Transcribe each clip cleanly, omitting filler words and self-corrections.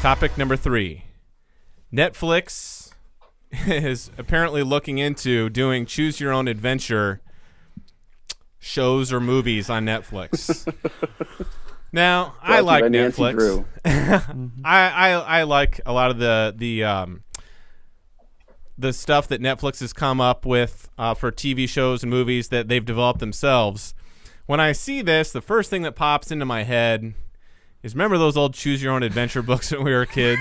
Topic number 3. Netflix is apparently looking into doing choose your own adventure shows or movies on Netflix. Now, I like Netflix. I like a lot of the stuff that Netflix has come up with for TV shows and movies that they've developed themselves. When I see this, the first thing that pops into my head is remember those old choose your own adventure books when we were kids?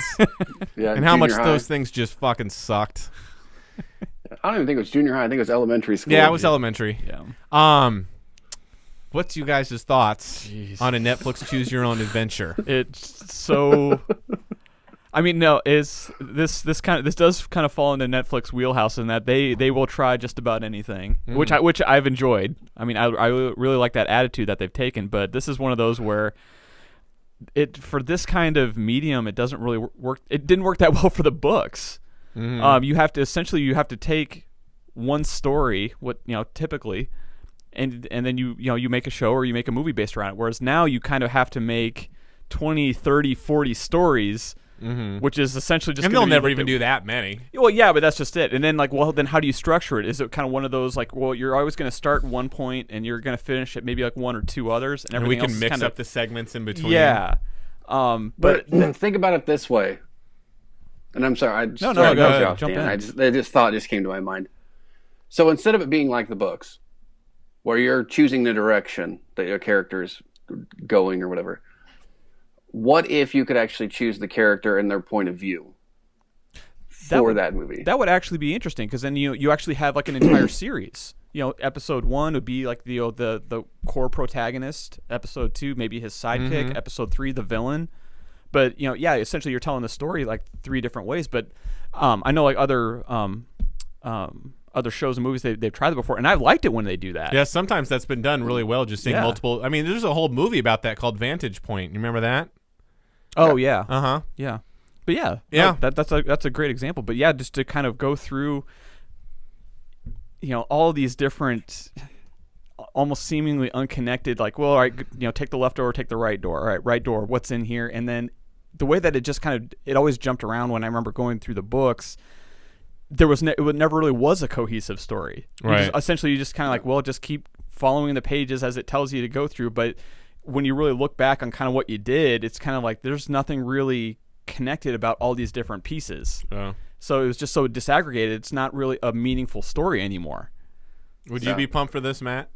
Yeah, and how much those things just fucking sucked. I don't even think it was junior high. I think it was elementary school. Yeah, it was elementary. Yeah. What's you guys' thoughts on a Netflix choose your own adventure? It's so. I mean, no, this does kind of fall into Netflix wheelhouse in that they will try just about anything, which I've enjoyed. I mean, I really like that attitude that they've taken, but this is one of those where for this kind of medium, it doesn't really work. It didn't work that well for the books. Mm-hmm. You have to take one story, typically, and then you make a show or you make a movie based around it. Whereas now you kind of have to make 20, 30, 40 stories. Mm-hmm. Which is essentially just. And they'll never even do that many. Well, yeah, but that's just it. And then, then how do you structure it? Is it kind of one of those you're always going to start one point and you're going to finish at maybe one or two others, and everything we can else mix up the segments in between. Yeah, but think about it this way. And I'm sorry, go ahead, jump in. This thought just came to my mind. So instead of it being like the books, where you're choosing the direction that your character's going or whatever. What if you could actually choose the character and their point of view for that movie? That would actually be interesting because then you actually have an entire series. Episode 1 would be the core protagonist. Episode 2 maybe his sidekick. Mm-hmm. Episode 3 the villain. But essentially you're telling the story 3 different ways. But I know other shows and movies they've tried it before, and I've liked it when they do that. Yeah, sometimes that's been done really well. Just seeing multiple. I mean, there's a whole movie about that called Vantage Point. You remember that? Oh yeah. Yeah. But yeah. That's a great example. But yeah, just to kind of go through, all these different, almost seemingly unconnected. All right, take the left door, or take the right door. All right, right door. What's in here? And then the way that it just it always jumped around when I remember going through the books. It never really was a cohesive story. Right. Essentially, you just kind of just keep following the pages as it tells you to go through. But when you really look back on kind of what you did, it's kind of there's nothing really connected about all these different pieces. Oh. So it was just so disaggregated. It's not really a meaningful story anymore. Would you be pumped for this, Matt?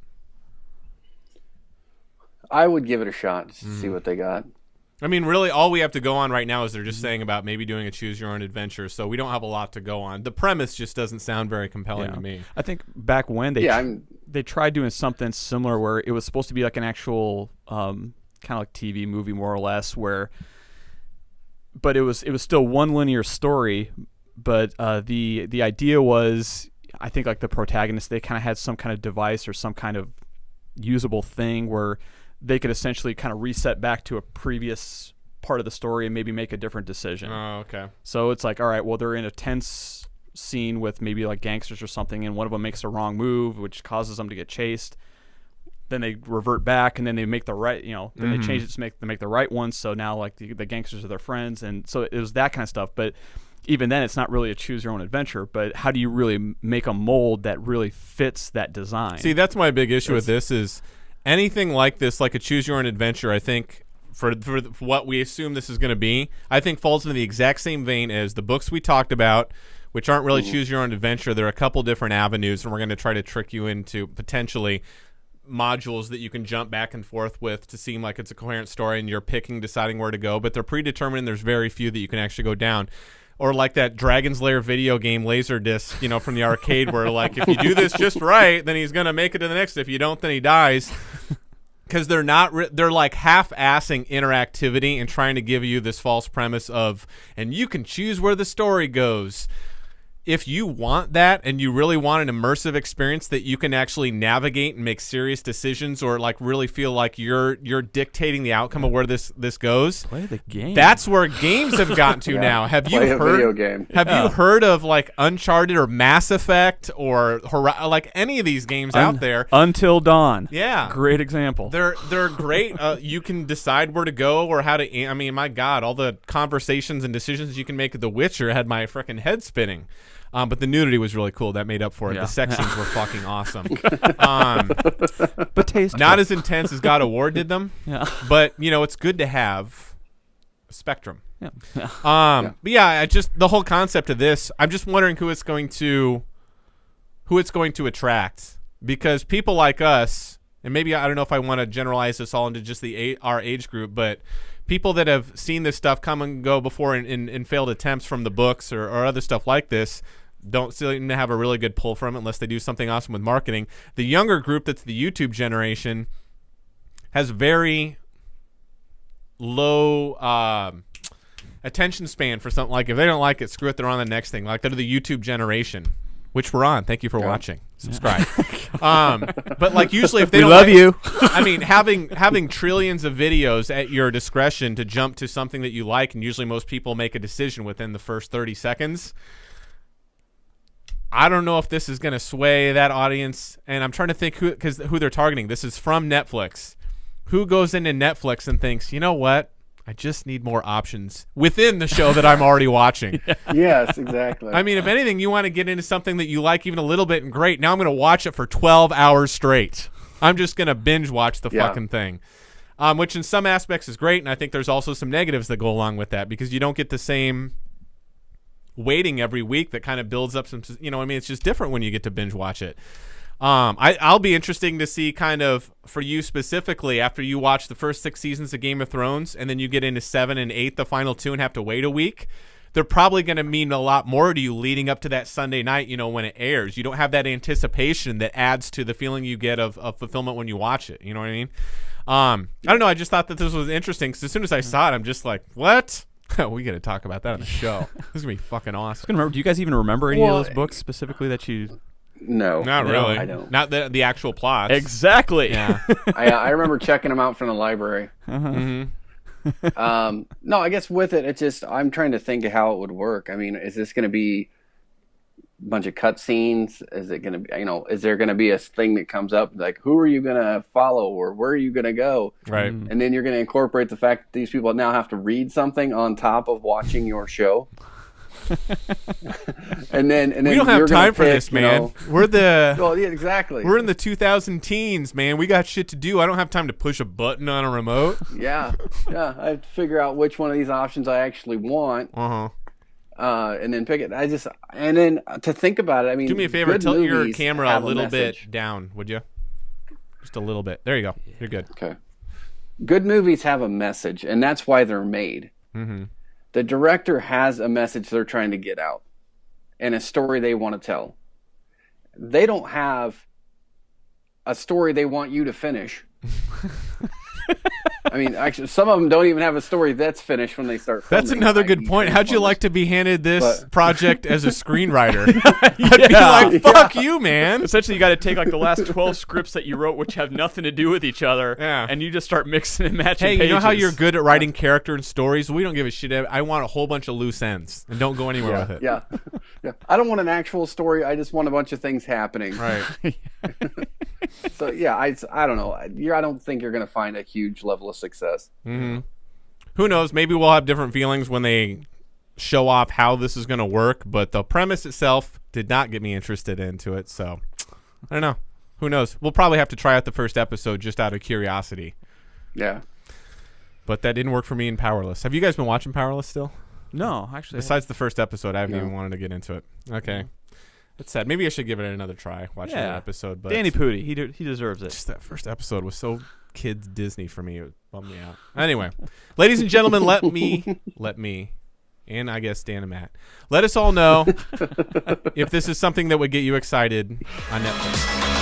I would give it a shot to see what they got. I mean, really, all we have to go on right now is they're just saying about maybe doing a choose-your-own-adventure, so we don't have a lot to go on. The premise just doesn't sound very compelling to me. I think back when they tried doing something similar where it was supposed to be an actual kind of TV movie, more or less, but it was still one linear story, but the idea was, I think the protagonist, they kind of had some kind of device or some kind of usable thing where they could essentially kind of reset back to a previous part of the story and maybe make a different decision. Oh, okay. So it's all right, well, they're in a tense scene with maybe gangsters or something, and one of them makes a wrong move, which causes them to get chased. Then they revert back, and then they make the right, then they change it to make the right one. So now the gangsters are their friends, and so it was that kind of stuff. But even then, it's not really a choose your own adventure. But how do you really make a mold that really fits that design? See, that's my big issue with this is. Anything like this, like a choose-your-own-adventure, I think, for what we assume this is going to be, I think falls into the exact same vein as the books we talked about, which aren't really choose-your-own-adventure. There are a couple different avenues, and we're going to try to trick you into potentially modules that you can jump back and forth with to seem like it's a coherent story, and you're deciding where to go. But they're predetermined, and there's very few that you can actually go down. Or like that Dragon's Lair video game Laserdisc, from the arcade where if you do this just right, then he's going to make it to the next. If you don't, then he dies. Because they're half-assing interactivity and trying to give you this false premise of, and you can choose where the story goes. if you want that and you really want an immersive experience that you can actually navigate and make serious decisions, or like really feel like you're dictating the outcome of where this goes, Play the game. that's where games have gotten to now. Have you Play a heard? video game. Have you heard of like Uncharted or Mass Effect or like any of these games out there? Until Dawn. Yeah, Great example. they're great. You can decide where to go or how to. I mean, my God, all the conversations and decisions you can make at The Witcher had my freaking head spinning. But the nudity was really cool. That made up for it. Yeah. The sex scenes were fucking awesome. But tasteful. Not as intense as God of War did them, Yeah. but it's good to have a spectrum. Yeah. But yeah, the whole concept of this, I'm just wondering who it's going to attract, because people like us, and maybe I don't know if I want to generalize this all into just our age group, but people that have seen this stuff come and go before in failed attempts from the books or other stuff like this don't seem to have a really good pull from it unless they do something awesome with marketing. The younger group, that's the YouTube generation, has very low attention span for something. Like if they don't like it, screw it, they're on the next thing. Like they're the YouTube generation, which we're on. Thank you for watching. Subscribe. But like usually if they don't love like, you. I mean, having trillions of videos at your discretion to jump to something that you like, and usually most people make a decision within the first 30 seconds. I don't know if this is going to sway that audience, and I'm trying to think who they're targeting. This is from Netflix. Who goes into Netflix and thinks, you know what? I just need more options within the show that I'm already watching. Yes, exactly. I mean, if anything, you want to get into something that you like even a little bit, and great. Now I'm going to watch it for 12 hours straight. I'm just going to binge watch the fucking thing, which in some aspects is great, and I think there's also some negatives that go along with that, because you don't get the same waiting every week that kind of builds up some, it's just different when you get to binge watch it. I'll be interesting to see kind of for you specifically after you watch the first 6 seasons of Game of Thrones and then you get into 7 and 8, the final 2, and have to wait a week. They're probably going to mean a lot more to you leading up to that Sunday night, when it airs. You don't have that anticipation that adds to the feeling you get of fulfillment when you watch it. You know what I mean? I don't know. I just thought that this was interesting because as soon as I saw it, I'm just like, what? We got to talk about that on the show. This is going to be fucking awesome. Do you guys even remember any of those books specifically that you... No. Not really. I don't. Not the actual plots. Exactly. Yeah. I remember checking them out from the library. Mm-hmm. No, I guess with it, it's just I'm trying to think of how it would work. I mean, is this going to be a bunch of cutscenes? Is it going to be, is there going to be a thing that comes up like who are you going to follow or where are you going to go? Right. And then you're going to incorporate the fact that these people now have to read something on top of watching your show. and then we don't have time for this, man. We're the well, yeah, exactly. We're in the 2000 teens, man. We got shit to do. I don't have time to push a button on a remote. Yeah. I have to figure out which one of these options I actually want. And then pick it. And then to think about it, I mean, do me a favor, tilt your camera a little bit down, would you? Just a little bit. There you go. You're good. Okay. Good movies have a message, and that's why they're made. Mm-hmm. The director has a message they're trying to get out and a story they want to tell. They don't have a story they want you to finish. I mean, actually, some of them don't even have a story that's finished when they start filming. That's another good point. How'd you like to be handed this project as a screenwriter? Yeah. I'd be like, fuck you, man. Essentially, you got to take like the last 12 scripts that you wrote, which have nothing to do with each other, and you just start mixing and matching Hey, pages. you know how you're good at writing character and stories? We don't give a shit. I want a whole bunch of loose ends, and don't go anywhere with it. Yeah. I don't want an actual story. I just want a bunch of things happening. Right. So, yeah, I don't know. I don't think you're going to find a huge level of success. Mm-hmm. Who knows? Maybe we'll have different feelings when they show off how this is going to work, but the premise itself did not get me interested into it, so I don't know. Who knows? We'll probably have to try out the first episode just out of curiosity. Yeah. But that didn't work for me in Powerless. Have you guys been watching Powerless still? No, actually. Besides the first episode, I haven't even wanted to get into it. Okay. That's sad. Maybe I should give it another try, watch another episode. But Danny Pudi, he deserves it. Just that first episode was so kids Disney for me. It bummed me out. Anyway, ladies and gentlemen, let me, and I guess Dan and Matt, let us all know if this is something that would get you excited on Netflix.